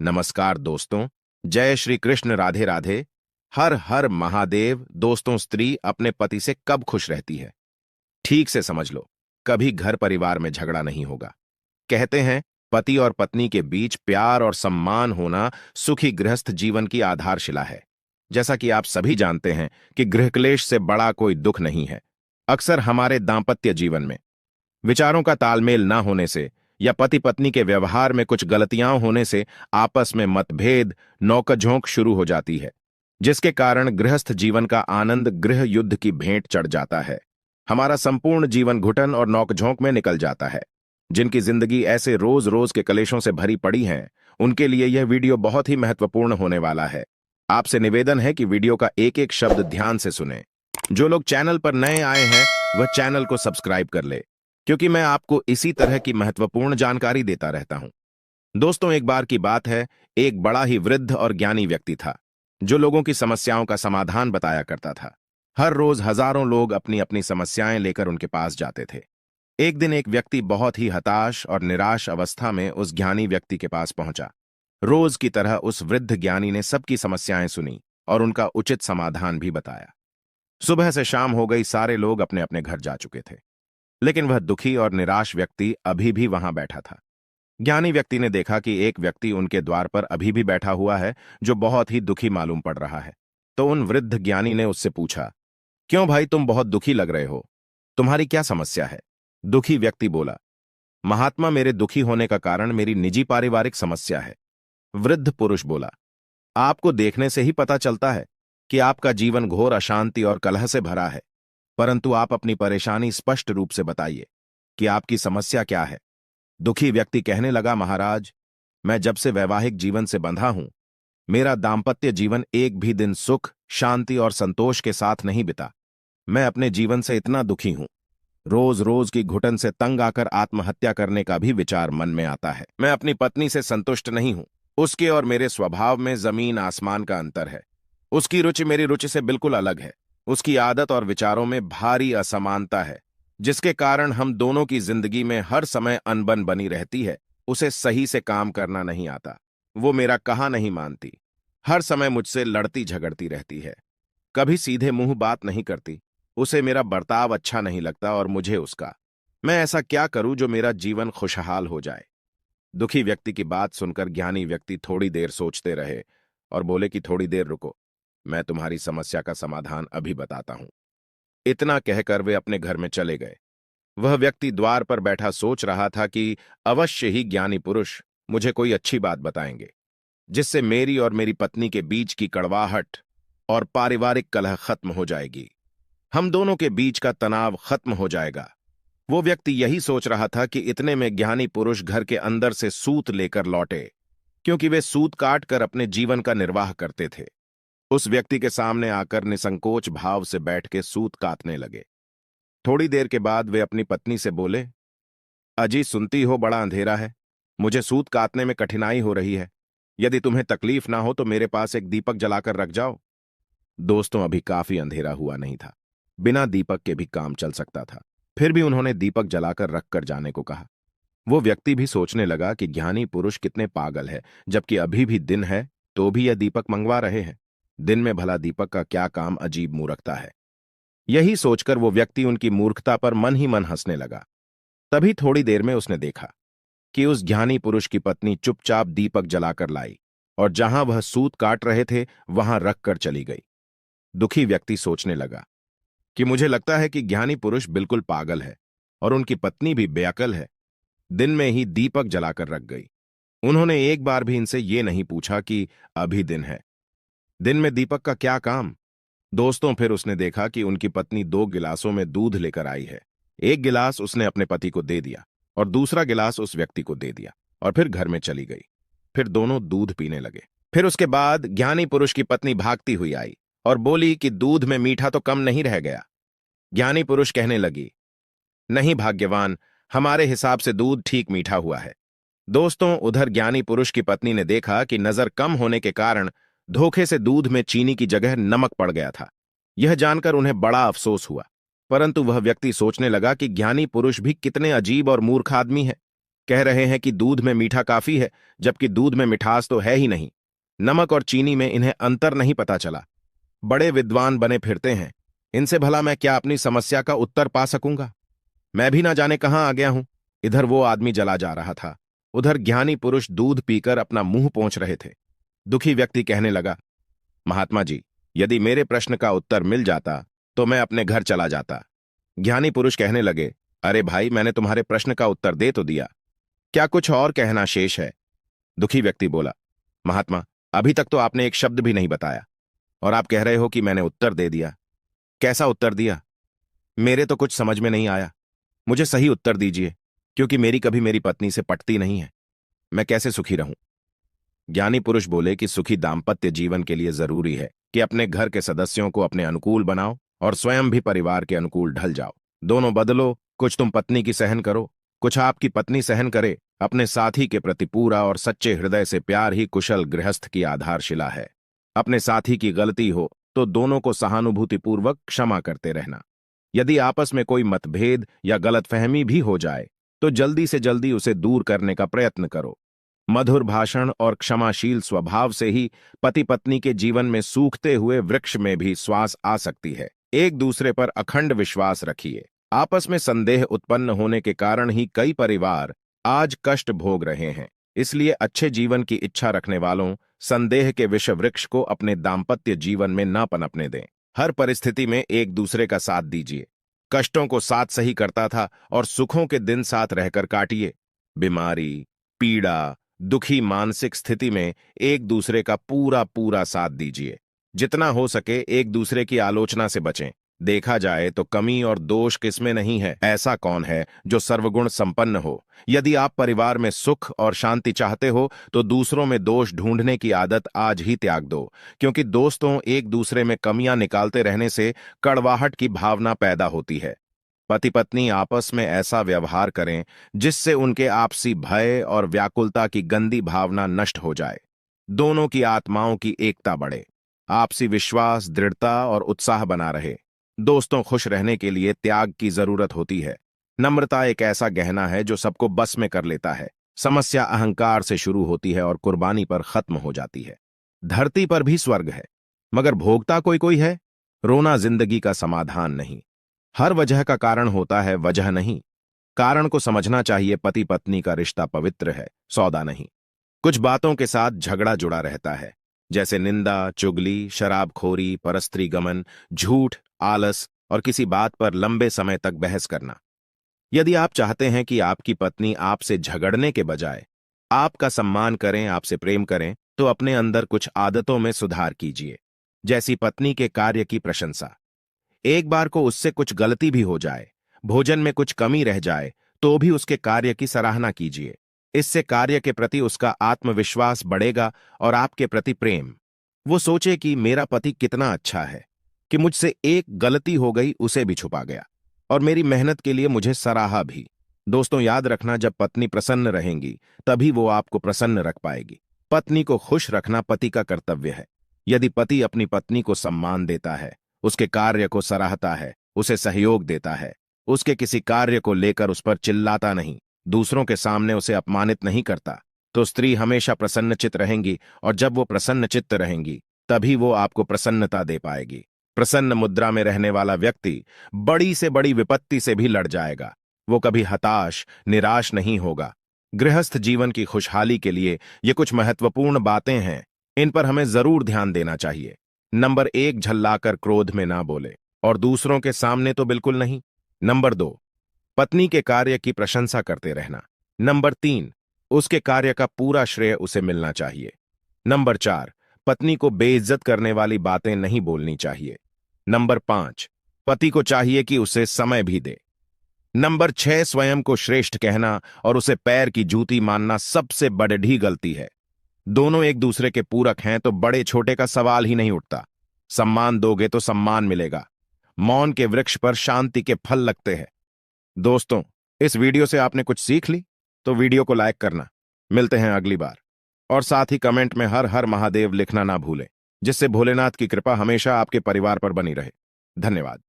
नमस्कार दोस्तों। जय श्री कृष्ण। राधे राधे। हर हर महादेव। दोस्तों, स्त्री अपने पति से कब खुश रहती है? ठीक से समझ लो, कभी घर परिवार में झगड़ा नहीं होगा। कहते हैं, पति और पत्नी के बीच प्यार और सम्मान होना सुखी गृहस्थ जीवन की आधारशिला है। जैसा कि आप सभी जानते हैं कि गृहक्लेश से बड़ा कोई दुख नहीं है। अक्सर हमारे दांपत्य जीवन में विचारों का तालमेल ना होने से या पति पत्नी के व्यवहार में कुछ गलतियां होने से आपस में मतभेद, नोकझोंक शुरू हो जाती है, जिसके कारण गृहस्थ जीवन का आनंद गृह युद्ध की भेंट चढ़ जाता है। हमारा संपूर्ण जीवन घुटन और नोकझोंक में निकल जाता है। जिनकी जिंदगी ऐसे रोज रोज के कलेशों से भरी पड़ी है, उनके लिए यह वीडियो बहुत ही महत्वपूर्ण होने वाला है। आपसे निवेदन है कि वीडियो का एक एक शब्द ध्यान से सुने। जो लोग चैनल पर नए आए हैं, वह चैनल को सब्सक्राइब कर ले, क्योंकि मैं आपको इसी तरह की महत्वपूर्ण जानकारी देता रहता हूं। दोस्तों, एक बार की बात है, एक बड़ा ही वृद्ध और ज्ञानी व्यक्ति था, जो लोगों की समस्याओं का समाधान बताया करता था। हर रोज हजारों लोग अपनी अपनी समस्याएं लेकर उनके पास जाते थे। एक दिन एक व्यक्ति बहुत ही हताश और निराश अवस्था में उस ज्ञानी व्यक्ति के पास पहुंचा। रोज की तरह उस वृद्ध ज्ञानी ने सबकी समस्याएं सुनी और उनका उचित समाधान भी बताया। सुबह से शाम हो गई, सारे लोग अपने अपने घर जा चुके थे, लेकिन वह दुखी और निराश व्यक्ति अभी भी वहां बैठा था। ज्ञानी व्यक्ति ने देखा कि एक व्यक्ति उनके द्वार पर अभी भी बैठा हुआ है, जो बहुत ही दुखी मालूम पड़ रहा है। तो उन वृद्ध ज्ञानी ने उससे पूछा, क्यों भाई, तुम बहुत दुखी लग रहे हो? तुम्हारी क्या समस्या है? दुखी व्यक्ति बोला, महात्मा, मेरे दुखी होने का कारण मेरी निजी पारिवारिक समस्या है। वृद्ध पुरुष बोला, आपको देखने से ही पता चलता है कि आपका जीवन घोर अशांति और कलह से भरा है, परंतु आप अपनी परेशानी स्पष्ट रूप से बताइए कि आपकी समस्या क्या है। दुखी व्यक्ति कहने लगा, महाराज, मैं जब से वैवाहिक जीवन से बंधा हूं, मेरा दांपत्य जीवन एक भी दिन सुख, शांति और संतोष के साथ नहीं बिता। मैं अपने जीवन से इतना दुखी हूं, रोज रोज की घुटन से तंग आकर आत्महत्या करने का भी विचार मन में आता है। मैं अपनी पत्नी से संतुष्ट नहीं हूं। उसके और मेरे स्वभाव में जमीन आसमान का अंतर है। उसकी रुचि मेरी रुचि से बिल्कुल अलग है। उसकी आदत और विचारों में भारी असमानता है, जिसके कारण हम दोनों की जिंदगी में हर समय अनबन बनी रहती है। उसे सही से काम करना नहीं आता। वो मेरा कहा नहीं मानती। हर समय मुझसे लड़ती झगड़ती रहती है। कभी सीधे मुंह बात नहीं करती। उसे मेरा बर्ताव अच्छा नहीं लगता और मुझे उसका। मैं ऐसा क्या करूं जो मेरा जीवन खुशहाल हो जाए? दुखी व्यक्ति की बात सुनकर ज्ञानी व्यक्ति थोड़ी देर सोचते रहे और बोले कि थोड़ी देर रुको, मैं तुम्हारी समस्या का समाधान अभी बताता हूं। इतना कहकर वे अपने घर में चले गए। वह व्यक्ति द्वार पर बैठा सोच रहा था कि अवश्य ही ज्ञानी पुरुष मुझे कोई अच्छी बात बताएंगे, जिससे मेरी और मेरी पत्नी के बीच की कड़वाहट और पारिवारिक कलह खत्म हो जाएगी। हम दोनों के बीच का तनाव खत्म हो जाएगा। वो व्यक्ति यही सोच रहा था कि इतने में ज्ञानी पुरुष घर के अंदर से सूत लेकर लौटे, क्योंकि वे सूत काट कर अपने जीवन का निर्वाह करते थे। उस व्यक्ति के सामने आकर निसंकोच भाव से बैठ के सूत काटने लगे। थोड़ी देर के बाद वे अपनी पत्नी से बोले, अजी, सुनती हो, बड़ा अंधेरा है। मुझे सूत काटने में कठिनाई हो रही है। यदि तुम्हें तकलीफ ना हो तो मेरे पास एक दीपक जलाकर रख जाओ। दोस्तों, अभी काफी अंधेरा हुआ नहीं था। बिना दीपक के भी काम चल सकता था। फिर भी उन्होंने दीपक जलाकर रखकर जाने को कहा। वो व्यक्ति भी सोचने लगा कि ज्ञानी पुरुष कितने पागल है, जबकि अभी भी दिन है तो भी यह दीपक मंगवा रहे हैं। दिन में भला दीपक का क्या काम, अजीब मूर्खता है। यही सोचकर वो व्यक्ति उनकी मूर्खता पर मन ही मन हंसने लगा। तभी थोड़ी देर में उसने देखा कि उस ज्ञानी पुरुष की पत्नी चुपचाप दीपक जलाकर लाई और जहां वह सूत काट रहे थे वहां रखकर चली गई। दुखी व्यक्ति सोचने लगा कि मुझे लगता है कि ज्ञानी पुरुष बिल्कुल पागल है और उनकी पत्नी भी बेअकल है। दिन में ही दीपक जलाकर रख गई। उन्होंने एक बार भी इनसे ये नहीं पूछा कि अभी दिन है, दिन में दीपक का क्या काम। दोस्तों, फिर उसने देखा कि उनकी पत्नी 2 गिलासों में दूध लेकर आई है। एक गिलास उसने अपने पति को दे दिया और दूसरा गिलास उस व्यक्ति को दे दिया और फिर घर में चली गई। फिर दोनों दूध पीने लगे। फिर उसके बाद ज्ञानी पुरुष की पत्नी भागती हुई आई और बोली कि दूध में मीठा तो कम नहीं रह गया। ज्ञानी पुरुष कहने लगी, नहीं भाग्यवान, हमारे हिसाब से दूध ठीक मीठा हुआ है। दोस्तों, उधर ज्ञानी पुरुष की पत्नी ने देखा कि नजर कम होने के कारण धोखे से दूध में चीनी की जगह नमक पड़ गया था। यह जानकर उन्हें बड़ा अफसोस हुआ, परंतु वह व्यक्ति सोचने लगा कि ज्ञानी पुरुष भी कितने अजीब और मूर्ख आदमी है। कह रहे हैं कि दूध में मीठा काफी है, जबकि दूध में मिठास तो है ही नहीं। नमक और चीनी में इन्हें अंतर नहीं पता चला। बड़े विद्वान बने फिरते हैं, इनसे भला मैं क्या अपनी समस्या का उत्तर पा सकूंगा? मैं भी ना जाने कहां आ गया हूं। इधर वो आदमी जला जा रहा था, उधर ज्ञानी पुरुष दूध पीकर अपना मुंह पोंछ रहे थे। दुखी व्यक्ति कहने लगा, महात्मा जी, यदि मेरे प्रश्न का उत्तर मिल जाता तो मैं अपने घर चला जाता। ज्ञानी पुरुष कहने लगे, अरे भाई, मैंने तुम्हारे प्रश्न का उत्तर दे तो दिया, क्या कुछ और कहना शेष है? दुखी व्यक्ति बोला, महात्मा, अभी तक तो आपने एक शब्द भी नहीं बताया और आप कह रहे हो कि मैंने उत्तर दे दिया। कैसा उत्तर दिया? मेरे तो कुछ समझ में नहीं आया। मुझे सही उत्तर दीजिए, क्योंकि मेरी कभी मेरी पत्नी से पटती नहीं है। मैं कैसे सुखी रहूं? ज्ञानी पुरुष बोले कि सुखी दाम्पत्य जीवन के लिए जरूरी है कि अपने घर के सदस्यों को अपने अनुकूल बनाओ और स्वयं भी परिवार के अनुकूल ढल जाओ। दोनों बदलो, कुछ तुम पत्नी की सहन करो, कुछ आपकी पत्नी सहन करे। अपने साथी के प्रति पूरा और सच्चे हृदय से प्यार ही कुशल गृहस्थ की आधारशिला है। अपने साथी की गलती हो तो दोनों को सहानुभूतिपूर्वक क्षमा करते रहना। यदि आपस में कोई मतभेद या गलतफहमी भी हो जाए तो जल्दी से जल्दी उसे दूर करने का प्रयत्न करो। मधुर भाषण और क्षमाशील स्वभाव से ही पति पत्नी के जीवन में सूखते हुए वृक्ष में भी श्वास आ सकती है। एक दूसरे पर अखंड विश्वास रखिए। आपस में संदेह उत्पन्न होने के कारण ही कई परिवार आज कष्ट भोग रहे हैं। इसलिए अच्छे जीवन की इच्छा रखने वालों संदेह के विष वृक्ष को अपने दाम्पत्य जीवन में न पनपने दें। हर परिस्थिति में एक दूसरे का साथ दीजिए। कष्टों को साथ सही करता था और सुखों के दिन साथ रहकर काटिए। बीमारी, पीड़ा, दुखी मानसिक स्थिति में एक दूसरे का पूरा पूरा साथ दीजिए। जितना हो सके एक दूसरे की आलोचना से बचें। देखा जाए तो कमी और दोष किसमें नहीं है, ऐसा कौन है जो सर्वगुण संपन्न हो? यदि आप परिवार में सुख और शांति चाहते हो तो दूसरों में दोष ढूंढने की आदत आज ही त्याग दो, क्योंकि दोस्तों एक दूसरे में कमियां निकालते रहने से कड़वाहट की भावना पैदा होती है। पति पत्नी आपस में ऐसा व्यवहार करें जिससे उनके आपसी भय और व्याकुलता की गंदी भावना नष्ट हो जाए। दोनों की आत्माओं की एकता बढ़े, आपसी विश्वास, दृढ़ता और उत्साह बना रहे। दोस्तों, खुश रहने के लिए त्याग की जरूरत होती है। नम्रता एक ऐसा गहना है जो सबको बस में कर लेता है। समस्या अहंकार से शुरू होती है और कुर्बानी पर खत्म हो जाती है। धरती पर भी स्वर्ग है, मगर भोगता कोई कोई है। रोना जिंदगी का समाधान नहीं। हर वजह का कारण होता है, वजह नहीं। कारण को समझना चाहिए। पति पत्नी का रिश्ता पवित्र है, सौदा नहीं। कुछ बातों के साथ झगड़ा जुड़ा रहता है, जैसे निंदा, चुगली, शराबखोरी, परस्त्री गमन, झूठ, आलस और किसी बात पर लंबे समय तक बहस करना। यदि आप चाहते हैं कि आपकी पत्नी आपसे झगड़ने के बजाय आपका सम्मान करें, आपसे प्रेम करें, तो अपने अंदर कुछ आदतों में सुधार कीजिए। जैसी पत्नी के कार्य की प्रशंसा। एक बार को उससे कुछ गलती भी हो जाए, भोजन में कुछ कमी रह जाए, तो भी उसके कार्य की सराहना कीजिए। इससे कार्य के प्रति उसका आत्मविश्वास बढ़ेगा और आपके प्रति प्रेम। वो सोचे कि मेरा पति कितना अच्छा है कि मुझसे एक गलती हो गई, उसे भी छुपा गया और मेरी मेहनत के लिए मुझे सराहा भी। दोस्तों, याद रखना, जब पत्नी प्रसन्न रहेंगी तभी वो आपको प्रसन्न रख पाएगी। पत्नी को खुश रखना पति का कर्तव्य है। यदि पति अपनी पत्नी को सम्मान देता है, उसके कार्य को सराहता है, उसे सहयोग देता है, उसके किसी कार्य को लेकर उस पर चिल्लाता नहीं, दूसरों के सामने उसे अपमानित नहीं करता, तो स्त्री हमेशा प्रसन्नचित्त रहेंगी और जब वो प्रसन्नचित्त रहेंगी तभी वो आपको प्रसन्नता दे पाएगी। प्रसन्न मुद्रा में रहने वाला व्यक्ति बड़ी से बड़ी विपत्ति से भी लड़ जाएगा। वो कभी हताश, निराश नहीं होगा। गृहस्थ जीवन की खुशहाली के लिए ये कुछ महत्वपूर्ण बातें हैं, इन पर हमें जरूर ध्यान देना चाहिए। नंबर 1, झल्लाकर क्रोध में ना बोले और दूसरों के सामने तो बिल्कुल नहीं। नंबर 2, पत्नी के कार्य की प्रशंसा करते रहना। नंबर 3, उसके कार्य का पूरा श्रेय उसे मिलना चाहिए। नंबर 4, पत्नी को बेइज्जत करने वाली बातें नहीं बोलनी चाहिए। नंबर 5, पति को चाहिए कि उसे समय भी दे। नंबर 6, स्वयं को श्रेष्ठ कहना और उसे पैर की जूती मानना सबसे बड़ी गलती है। दोनों एक दूसरे के पूरक हैं तो बड़े छोटे का सवाल ही नहीं उठता। सम्मान दोगे तो सम्मान मिलेगा। मौन के वृक्ष पर शांति के फल लगते हैं। दोस्तों, इस वीडियो से आपने कुछ सीख ली तो वीडियो को लाइक करना। मिलते हैं अगली बार। और साथ ही कमेंट में हर हर महादेव लिखना ना भूलें, जिससे भोलेनाथ की कृपा हमेशा आपके परिवार पर बनी रहे। धन्यवाद।